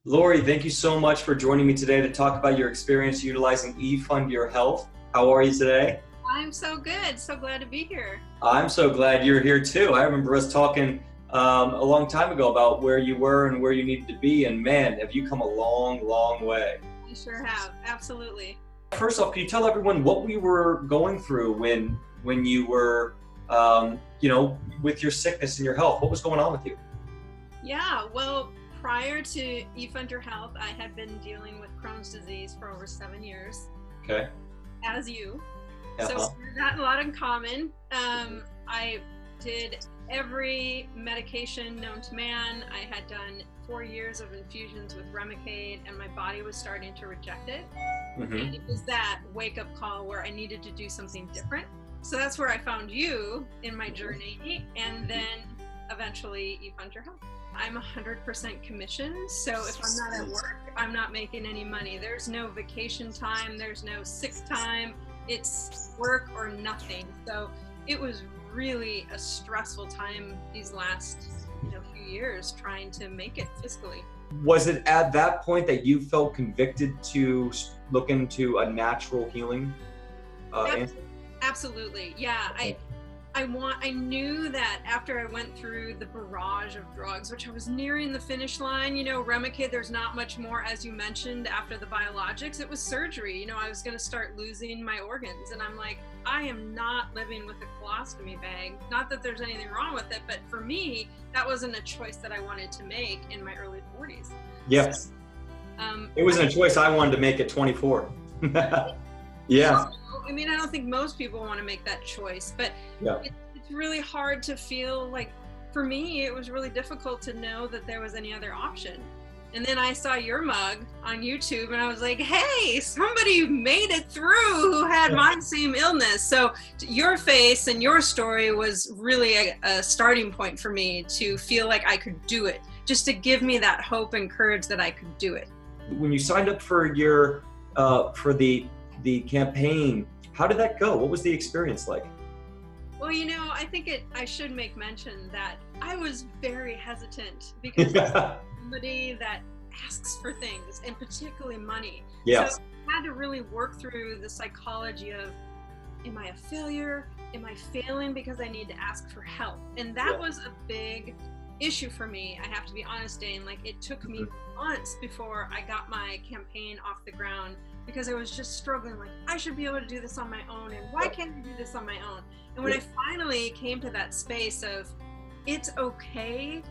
Lori, thank you so much for joining me today to talk about your experience utilizing Efund Your Health. How are you today? I'm so good. So glad to be here. I'm so glad you're here too. I remember us talking a long time ago about where you were and where you needed to be, and man, have you come a long, long way. I sure have. Absolutely. First off, can you tell everyone what we were going through when you were, with your sickness and your health? What was going on with you? Yeah, well, prior to Efund Your Health, I had been dealing with Crohn's disease for over 7 years. Okay. As you. Uh-huh. So we've got a lot in common. I did every medication known to man. I had done 4 years of infusions with Remicade, and my body was starting to reject it. Mm-hmm. And it was that wake-up call where I needed to do something different. So that's where I found you in my journey, and then eventually Efund Your Health. I'm 100% commission, so if I'm not at work, I'm not making any money. There's no vacation time, there's no sick time. It's work or nothing. So it was really a stressful time these last few years trying to make it fiscally. Was it at that point that you felt convicted to look into a natural healing? Absolutely, yeah. I knew that after I went through the barrage of drugs, which I was nearing the finish line, Remicade, there's not much more, as you mentioned, after the biologics. It was surgery. I was going to start losing my organs. And I'm like, I am not living with a colostomy bag. Not that there's anything wrong with it, but for me, that wasn't a choice that I wanted to make in my early 40s. Yes. So, it wasn't a choice I wanted to make at 24. Yeah. I mean, I don't think most people want to make that choice, but yeah. It's really hard to feel like, for me, it was really difficult to know that there was any other option. And then I saw your mug on YouTube and I was like, hey, somebody made it through who had my same illness. So your face and your story was really a starting point for me to feel like I could do it, just to give me that hope and courage that I could do it. When you signed up for your for the campaign, how did that go? What was the experience like? Well, I think I should make mention that I was very hesitant because somebody that asks for things, and particularly money. Yes. So I had to really work through the psychology of, am I a failure? Am I failing because I need to ask for help? And that was a big issue for me. I have to be honest, Dane. Like, it took me months before I got my campaign off the ground because I was just struggling. Like, I should be able to do this on my own, and why can't I do this on my own? And when I finally came to that space of, it's okay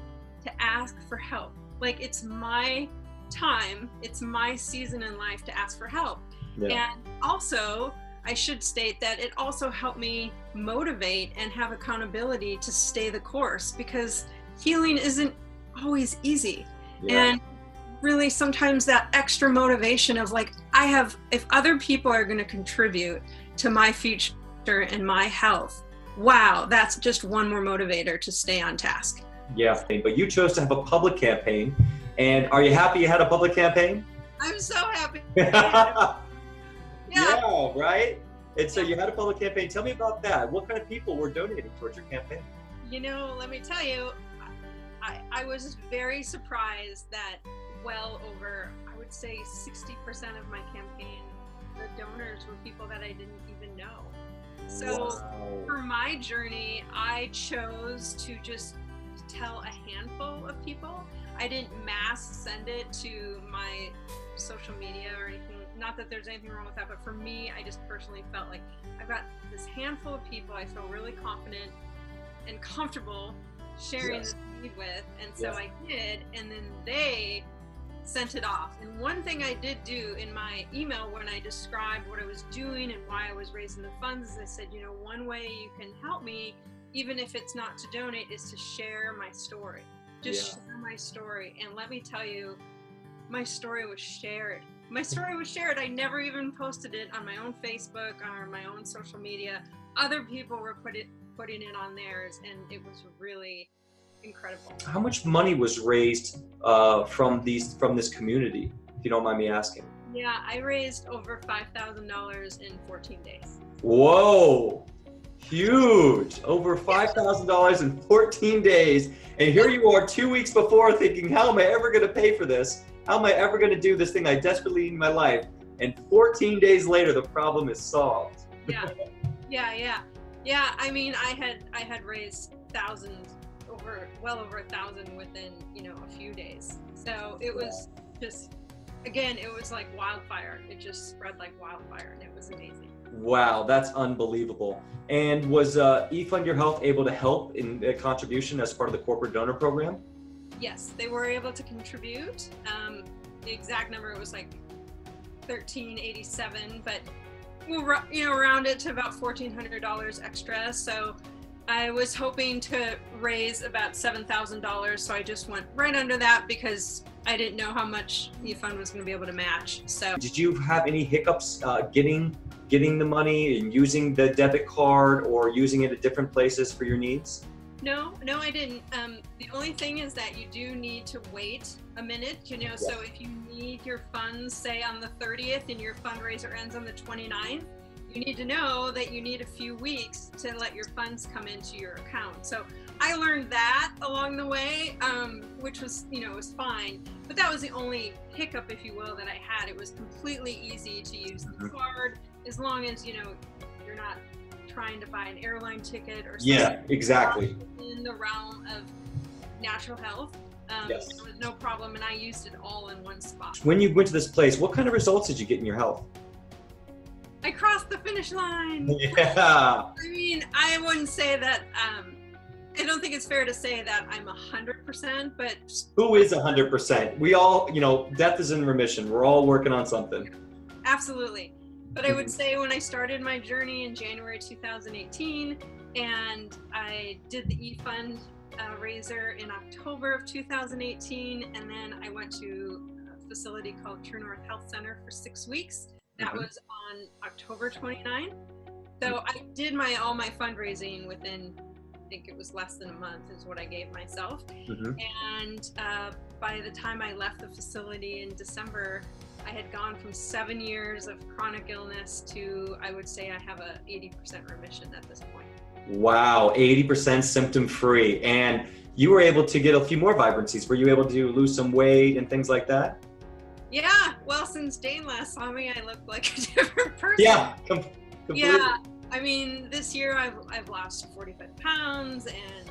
to ask for help. Like, it's my time, it's my season in life to ask for help. Yeah. And also, I should state that it also helped me motivate and have accountability to stay the course, because healing isn't always easy. Yeah. And really sometimes that extra motivation of like, if other people are going to contribute to my future and my health, wow, that's just one more motivator to stay on task. Yeah, but you chose to have a public campaign, and are you happy you had a public campaign? I'm so happy. Yeah, right? And so you had a public campaign. Tell me about that. What kind of people were donating towards your campaign? Let me tell you, I was very surprised that well over, I would say 60% of my campaign, the donors were people that I didn't even know. So for my journey, I chose to just tell a handful of people. I didn't mass send it to my social media or anything. Not that there's anything wrong with that, but for me, I just personally felt like I've got this handful of people I feel really confident and comfortable sharing this need with. And so I did, and then they sent it off. And one thing I did do in my email when I described what I was doing and why I was raising the funds is I said, one way you can help me, even if it's not to donate, is to share my story. Just share my story. And let me tell you, my story was shared. My story was shared. I never even posted it on my own Facebook or my own social media. Other people were putting it on theirs, and it was really incredible. How much money was raised from this community, if you don't mind me asking? Yeah, I raised over $5,000 in 14 days. Whoa, huge! Over $5,000 in 14 days. And here you are 2 weeks before thinking, how am I ever going to pay for this? how am I ever going to do this thing I desperately need in my life? And 14 days later, the problem is solved. Yeah, yeah. I mean, I had raised thousands, well over 1,000 within, a few days. So it was just, again, it was like wildfire. It just spread like wildfire, and it was amazing. Wow, that's unbelievable. And was Efund Your Health able to help in a contribution as part of the corporate donor program? Yes, they were able to contribute. The exact number was like $1,387, but we'll round it to about $1,400 extra. So I was hoping to raise about $7,000, so I just went right under that because I didn't know how much Efund was going to be able to match. So did you have any hiccups getting the money and using the debit card or using it at different places for your needs? No, I didn't. The only thing is that you do need to wait a minute, so if you need your funds, say on the 30th and your fundraiser ends on the 29th, you need to know that you need a few weeks to let your funds come into your account. So I learned that along the way, which was, was fine. But that was the only hiccup, if you will, that I had. It was completely easy to use the card as long as, you're not trying to buy an airline ticket or something. Yeah, exactly. In the realm of natural health. Yes. There was no problem, and I used it all in one spot. When you went to this place, what kind of results did you get in your health? I crossed the finish line. Yeah. I mean, I wouldn't say that, I don't think it's fair to say that I'm 100%, but... Who is 100%? We all, death is in remission. We're all working on something. Absolutely. But I would say when I started my journey in January 2018, and I did the Efund raiser in October of 2018, and then I went to a facility called True North Health Center for 6 weeks. That was on October 29th. So I did all my fundraising within, I think it was less than a month is what I gave myself. And by the time I left the facility in December, I had gone from 7 years of chronic illness to, I would say I have a 80% remission at this point. Wow, 80% symptom free. And you were able to get a few more vibrancies. Were you able to lose some weight and things like that? Yeah, well, since Dane last saw me, I look like a different person. Yeah, completely. Yeah, I mean, this year I've lost 45 pounds, and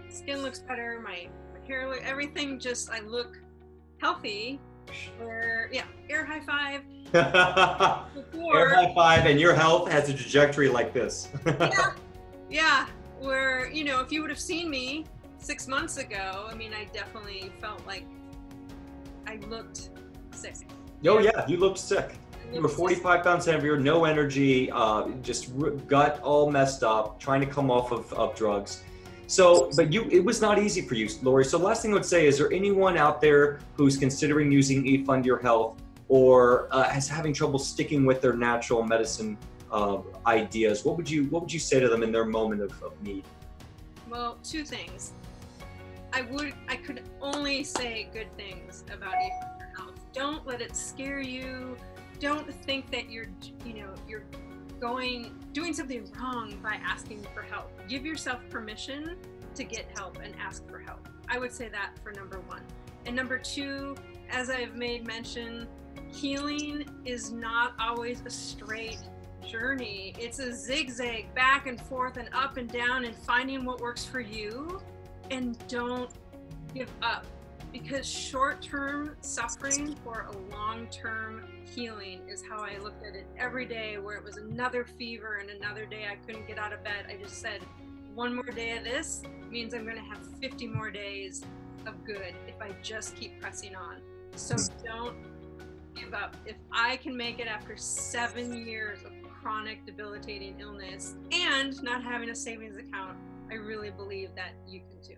skin looks better, my hair, everything. Just I look healthy. Air high five. Air high five, and your health has a trajectory like this. Yeah. Where if you would have seen me 6 months ago, I mean, I definitely felt like I looked sick. Oh yeah, you looked sick. You were 45 pounds heavier, no energy, just gut all messed up, trying to come off of drugs. So, but it was not easy for you, Lori. So last thing I would say, is there anyone out there who's considering using Efund Your Health or is having trouble sticking with their natural medicine ideas? What would you say to them in their moment of need? Well, two things. I could only say good things about Efund Your Health. Don't let it scare you. Don't think that you're doing something wrong by asking for help. Give yourself permission to get help and ask for help. I would say that for number one. And number two, as I've made mention, healing is not always a straight journey. It's a zigzag back and forth and up and down, and finding what works for you. And don't give up, because short-term suffering for a long-term healing is how I looked at it every day, where it was another fever and another day I couldn't get out of bed. I just said, one more day of this means I'm going to have 50 more days of good if I just keep pressing on. So don't give up. If I can make it after 7 years of chronic debilitating illness and not having a savings account, I really believe that you can too.